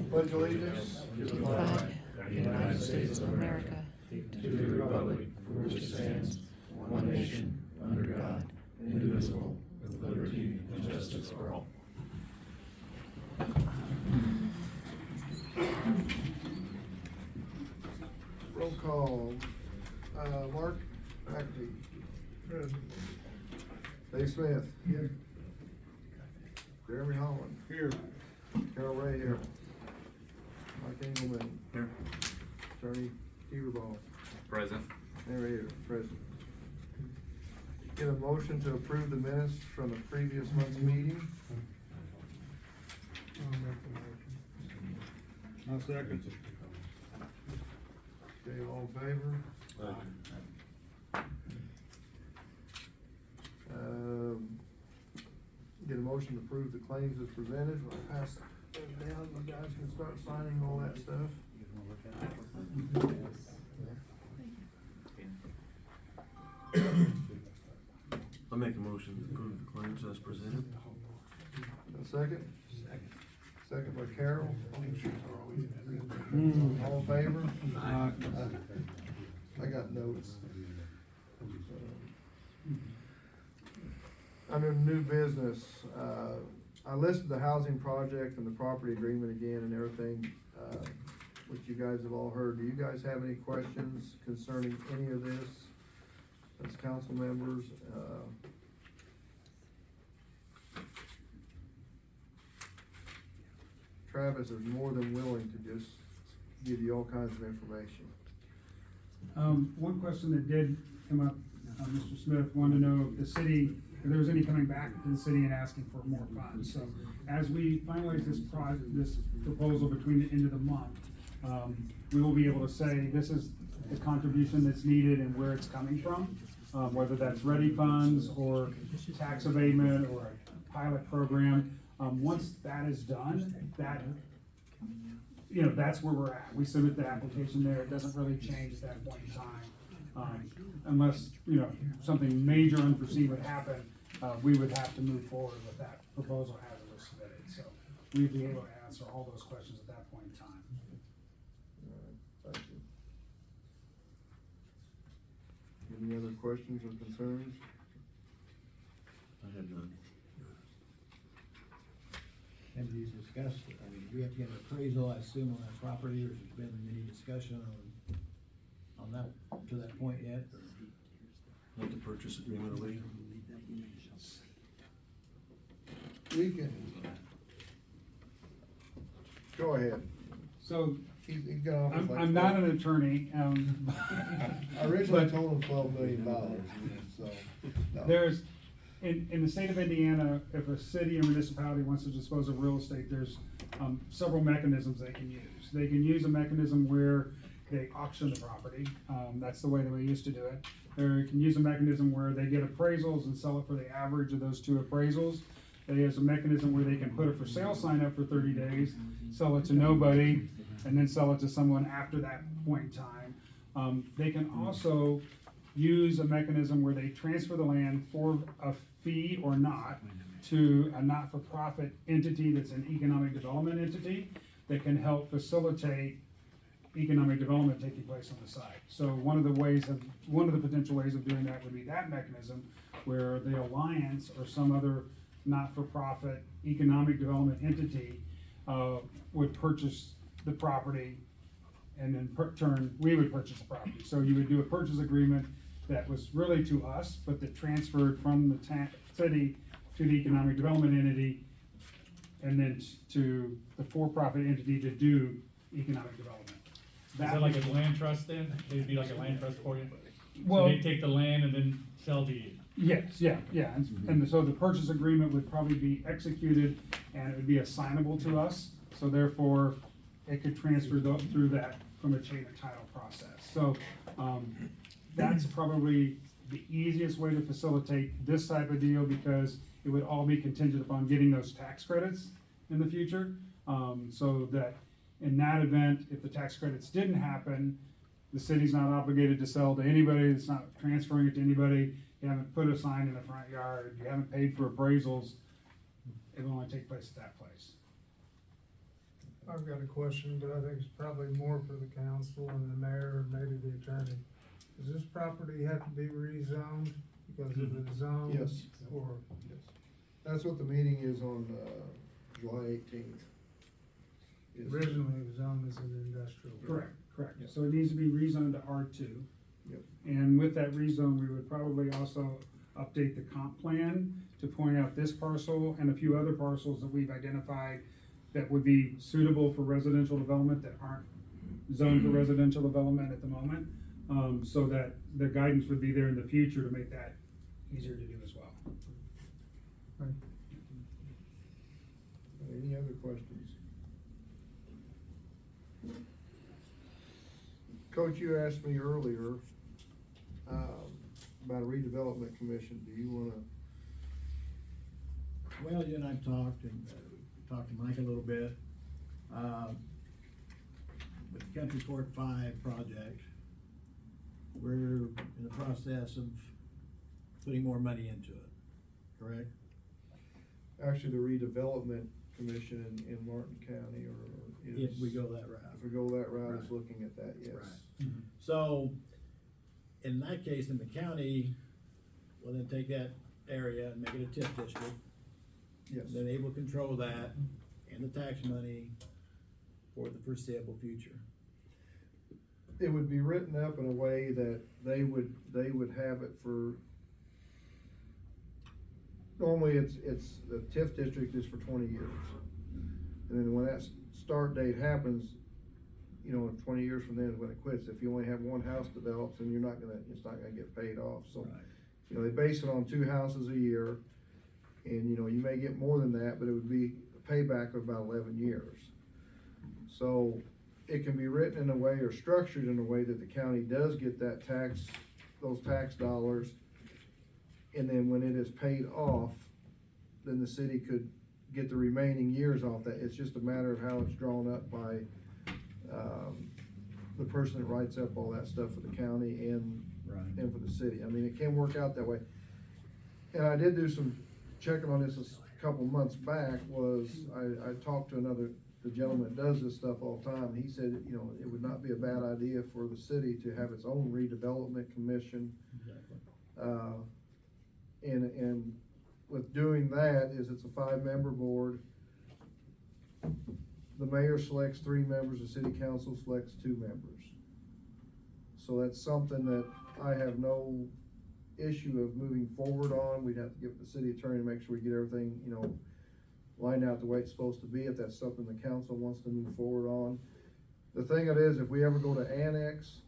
Pledge allegiance to the flag of the United States of America, to the republic for which it stands, one nation, under God, indivisible, with liberty and justice for all. Roll call. Mark McAtee. Present. Dave Smith. Here. Jeremy Holland. Here. Carol Ray here. Mike Engelman. Here. Attorney Teeterball. Present. There he is, present. Get a motion to approve the minutes from the previous month's meeting. I'll second. Okay, all in favor? Get a motion to approve the claims as presented. I'll pass those down, you guys can start signing all that stuff. I'll make a motion to approve the claims as presented. A second? Second by Carol. All in favor? I got notes. Under new business, I listed the housing project and the property agreement again and everything, which you guys have all heard. Do you guys have any questions concerning any of this as council members? Travis is more than willing to just give you all kinds of information. One question that did come up, Mr. Smith wanted to know if the city, if there was any coming back to the city and asking for more funds. So as we finalize this proposal between the end of the month, we will be able to say this is the contribution that's needed and where it's coming from, whether that's ready funds or tax abatement or a pilot program. Once that is done, that's where we're at. We submit the application there. It doesn't really change at that point in time. Unless, something major unforeseen would happen, we would have to move forward with that proposal as it was submitted. So we'd be able to answer all those questions at that point in time. Thank you. Any other questions or concerns? I have none. Have you discussed, do we have to get an appraisal, I assume, on that property, or has there been any discussion on that, to that point yet? Not the purchase agreement, Lee. We can. Go ahead. So He got off with like I'm not an attorney. I originally but- told him $12 million, so. no. There's, in the state of Indiana, if a city or municipality wants to dispose of real estate, there's several mechanisms they can use. They can use a mechanism where they auction the property. That's the way that we used to do it. They can use a mechanism where they get appraisals and sell it for the average of those two appraisals. They use a mechanism where they can put a for sale sign up for 30 days, sell it to nobody, and then sell it to someone after that point in time. They can also use a mechanism where they transfer the land for a fee or not to a not-for-profit entity that's an economic development entity that can help facilitate economic development taking place on the site. So one of the potential ways of doing that would be that mechanism where the alliance or some other not-for-profit economic development entity would purchase the property, and in turn, we would purchase the property. So you would do a purchase agreement that was really to us, but that transferred from the city to the economic development entity, and then to the for-profit entity to do economic development. Is that like a land trust then? It'd be like a land trust for you? Well, So they take the land and then sell to you? yes, yeah, and so the purchase agreement would probably be executed, and it would be assignable to us, so therefore, it could transfer through that from a chain of title process. So, that's probably the easiest way to facilitate this type of deal, because it would all be contingent upon getting those tax credits in the future. So that in that event, if the tax credits didn't happen, the city's not obligated to sell to anybody, it's not transferring it to anybody, you haven't put a sign in the front yard, you haven't paid for appraisals, it will only take place at that place. I've got a question, but I think it's probably more for the council and the mayor, and maybe the attorney. Does this property have to be rezoned because of the zone? Yes. Or, Yes. That's what the meeting is on, July 18th. originally it was zoned as an industrial? Correct, correct. Yeah. So it needs to be rezoned to R2. Yep. And with that rezone, we would probably also update the comp plan to point out this parcel and a few other parcels that we've identified that would be suitable for residential development that aren't zoned for residential development at the moment. So that the guidance would be there in the future to make that easier to do as well. Any other questions? Coach, you asked me earlier, about a redevelopment commission. Do you wanna? Well, you and I talked, and talked to Mike a little bit. With the Country Court 5 project, we're in the process of putting more money into it, correct? Actually, the redevelopment commission in Martin County or is. If we go that route. If we go that route, Right. is looking at that, yes. Right. So, in that case, in the county, we'll then take that area and make it a TIF district. Yes. Then they will control that and the tax money for the foreseeable future. It would be written up in a way that they would have it for, normally it's, the TIF district is for 20 years. And then when that start date happens, you know, 20 years from then is when it quits. If you only have one house develops, then it's not gonna get paid off, so. Right. You know, they base it on 2 houses a year, and, you know, you may get more than that, but it would be a payback of about 11 years. So, it can be written in a way or structured in a way that the county does get that those tax dollars, and then when it is paid off, then the city could get the remaining years off that. It's just a matter of how it's drawn up by, the person that writes up all that stuff for the county and Right. for the city. I mean, it can work out that way. And I did do some checking on this a couple months back, I talked to the gentleman that does this stuff all the time. He said, you know, it would not be a bad idea for the city to have its own redevelopment commission. Exactly. And with doing that is it's a 5-member board. The mayor selects 3 members, the city council selects 2 members. So that's something that I have no issue of moving forward on. We'd have to get the city attorney to make sure we get everything, you know, lined out the way it's supposed to be, if that's something the council wants to move forward on. The thing it is, if we ever go to annex,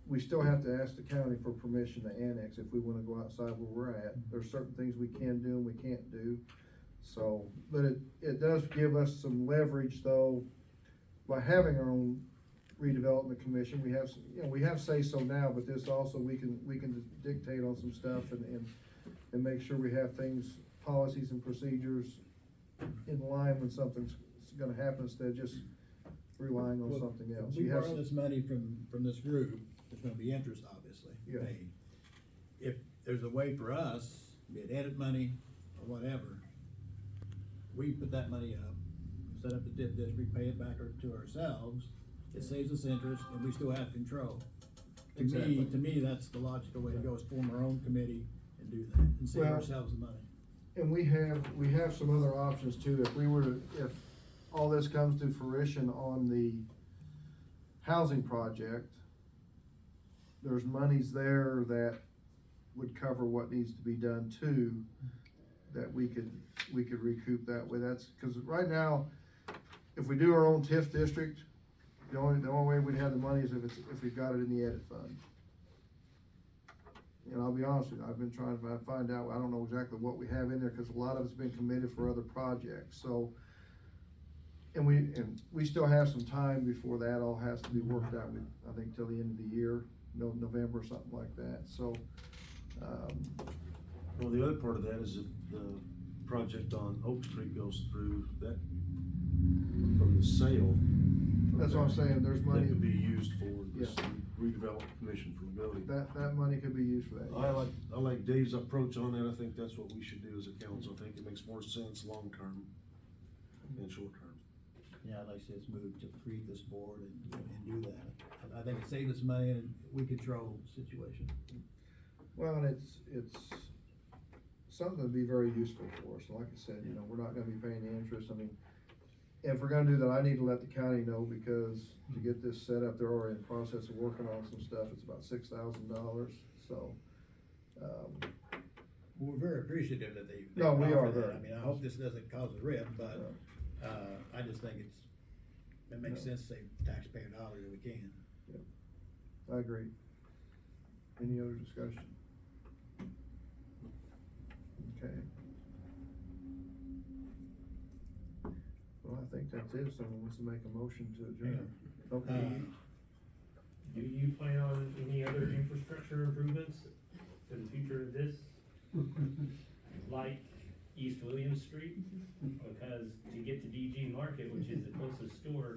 we still have to ask the county for permission to annex if we wanna go outside where we're at. There's certain things we can do and we can't do. So, but it does give us some leverage though, by having our own redevelopment commission. We have, we have say-so now, but this also, we can dictate on some stuff and make sure we have things, policies and procedures in line when something's gonna happen instead of just relying on Well, something else. If we You have borrow this money from this group, there's gonna be interest, obviously, Yeah. paid. If there's a way for us, be it edit money or whatever, we put that money up, set up the TIF district, pay it back to ourselves, it saves us interest, and we still have control. Exactly. To me, that's the logical way to go, is form our own committee and do that, and save Well- ourselves the money. And we have some other options too. If all this comes to fruition on the housing project, there's monies there that would cover what needs to be done too, that we could recoup that way. That's, cause right now, if we do our own TIF district, the only way we'd have the money is if we got it in the edit fund. And I'll be honest with you, I've been trying to find out, I don't know exactly what we have in there, cause a lot of it's been committed for other projects, so. And we still have some time before that all has to be worked out, I think till the end of the year, November or something like that, so. Well, the other part of that is if the project on Oak Street goes through, that, from the sale. That's what I'm saying, there's money. That could be used for this Yeah. redevelopment commission for the building. That money could be used for that. I like Dave's approach on that. I think that's what we should do as a council. I think it makes more sense long-term than short-term. Yeah, like I said, it's moved to create this board and do that. I think it saves us money and we control the situation. Well, and it's something that'd be very useful for us. Like I said, you know, we're not gonna be paying the interest. I mean, if we're gonna do that, I need to let the county know, because to get this set up, they're already in the process of working on some stuff. It's about $6,000, so, We're very appreciative that they. No, we are offer that. very. I mean, I hope this doesn't cause a rip, but, I just think it makes No. sense to save taxpayer dollars if we can. I agree. Any other discussion? Okay. Well, I think that's it. Someone wants to make a motion to adjourn. Okay. Do you plan on any other infrastructure improvements for the future of this? Like East William Street? Because to get to DG Market, which is the closest store,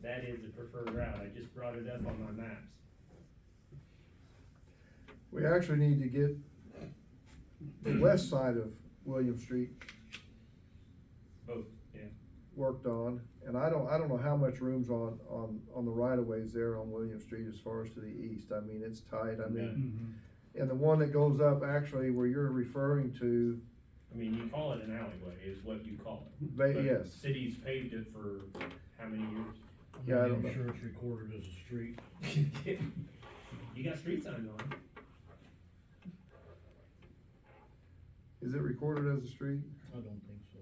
that is the preferred route. I just brought it up on my maps. We actually need to get the west side of William Street Both, yeah. worked on, and I don't know how much room's on the right of ways there on William Street as far as to the east. I mean, it's tight. I mean, and the one that goes up actually where you're referring to, I mean, you call it an alleyway, is what you call it. But But yes. Cities paved it for how many years? Yeah, I don't know. I'm sure it's recorded as a street. You got street signs on it. Is it recorded as a street? I don't think so.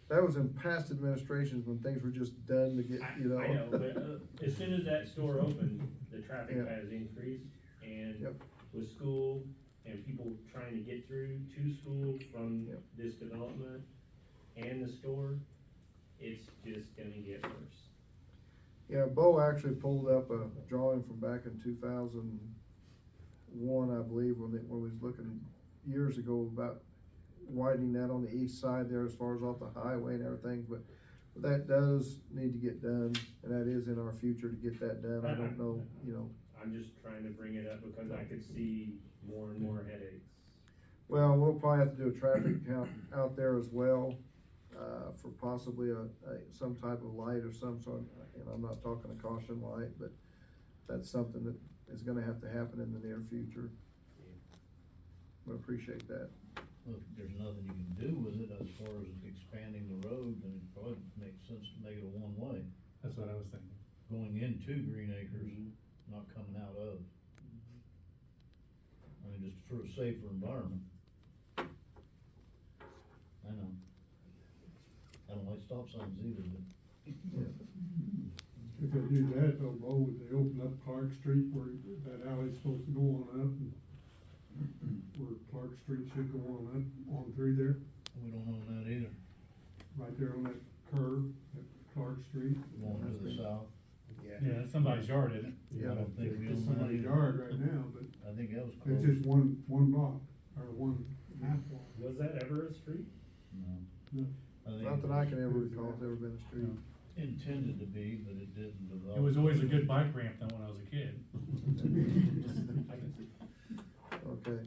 That was in past administrations when things were just done to get, you know. I know, but as soon as that store opened, the traffic Yeah. has increased, and Yep. with school and people trying to get through to school from Yep. this development and the store, it's just gonna get worse. Yeah, Bo actually pulled up a drawing from back in 2001, I believe, when we was looking years ago about widening that on the east side there as far as off the highway and everything, but that does need to get done, and that is in our future to get that done. I don't know, you know. I'm just trying to bring it up because I could see more and more headaches. Well, we'll probably have to do a traffic count out there as well, for possibly some type of light or some sort, and I'm not talking a caution light, but that's something that is gonna have to happen in the near future. We appreciate that. Well, if there's nothing you can do with it as far as expanding the road, then it probably makes sense to make it a one-way, That's what I was thinking. going into Green Acres, not coming out of. I mean, just for a safer environment. I know. I don't like stop signs either, but. If they do that, though, Bo, would they open up Clark Street where that alley's supposed to go on up? And where Clark Street should go on up, on through there, We don't own that either, right there on that curve at Clark Street? going to the south. Yeah, that's somebody's yard, isn't it? Yeah. I don't think we It's own that somebody's either. yard right now, but I think that was it's close. just one block, or one half block. Was that ever a street? No. No. I think Not that it I was can ever recall it's ever been a street. intended to be, but it didn't develop. It was always a good bike ramp though when I was a kid. I can see. Okay,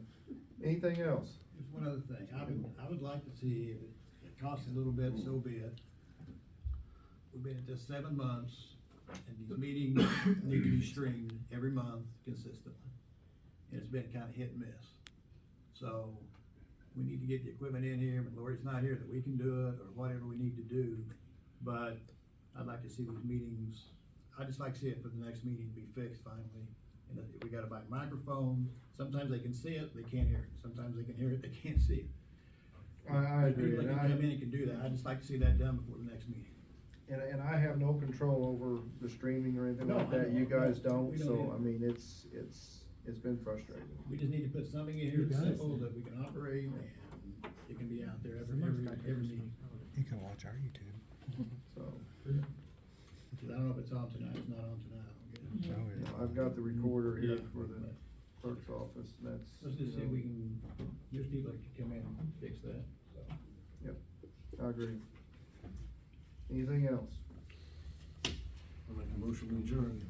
anything else? Just one other thing, I would like to see, if it costs a little bit, so be it. We've been at this 7 months, and these meetings need to be streamed every month consistently. And it's been kinda hit and miss. So, we need to get the equipment in here, when Lori's not here, that we can do it, or whatever we need to do. But I'd like to see these meetings, I'd just like to see it for the next meeting be fixed finally. And if we gotta buy microphones, sometimes they can see it, they can't hear it, sometimes they can hear it, they can't see it. I agree, People that and can come in and can do that, I'd just like to see that done before the next meeting. and I have no control over the streaming or anything No, like I that, know. you guys No, don't, we don't so, either. I mean, it's been frustrating. We just need to put something in here that's simple, that we can operate, and it can be out there every meeting. You can watch our YouTube. So, Cause I don't know if it's on tonight, it's not on tonight, I don't you get it. know, I've got the recorder here Yeah. for the clerk's office, and that's, Let's just see you if know, we can, there's people that can come in and fix that, so. I agree. Anything else? I make a motion to adjourn.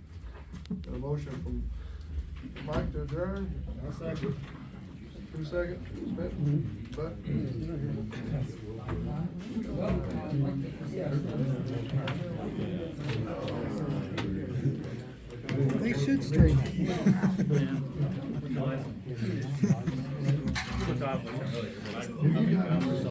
Got a motion from Mike to adjourn? I'll second. 2 seconds, Smith? Buck? They should stream it. We talked about it earlier, but I think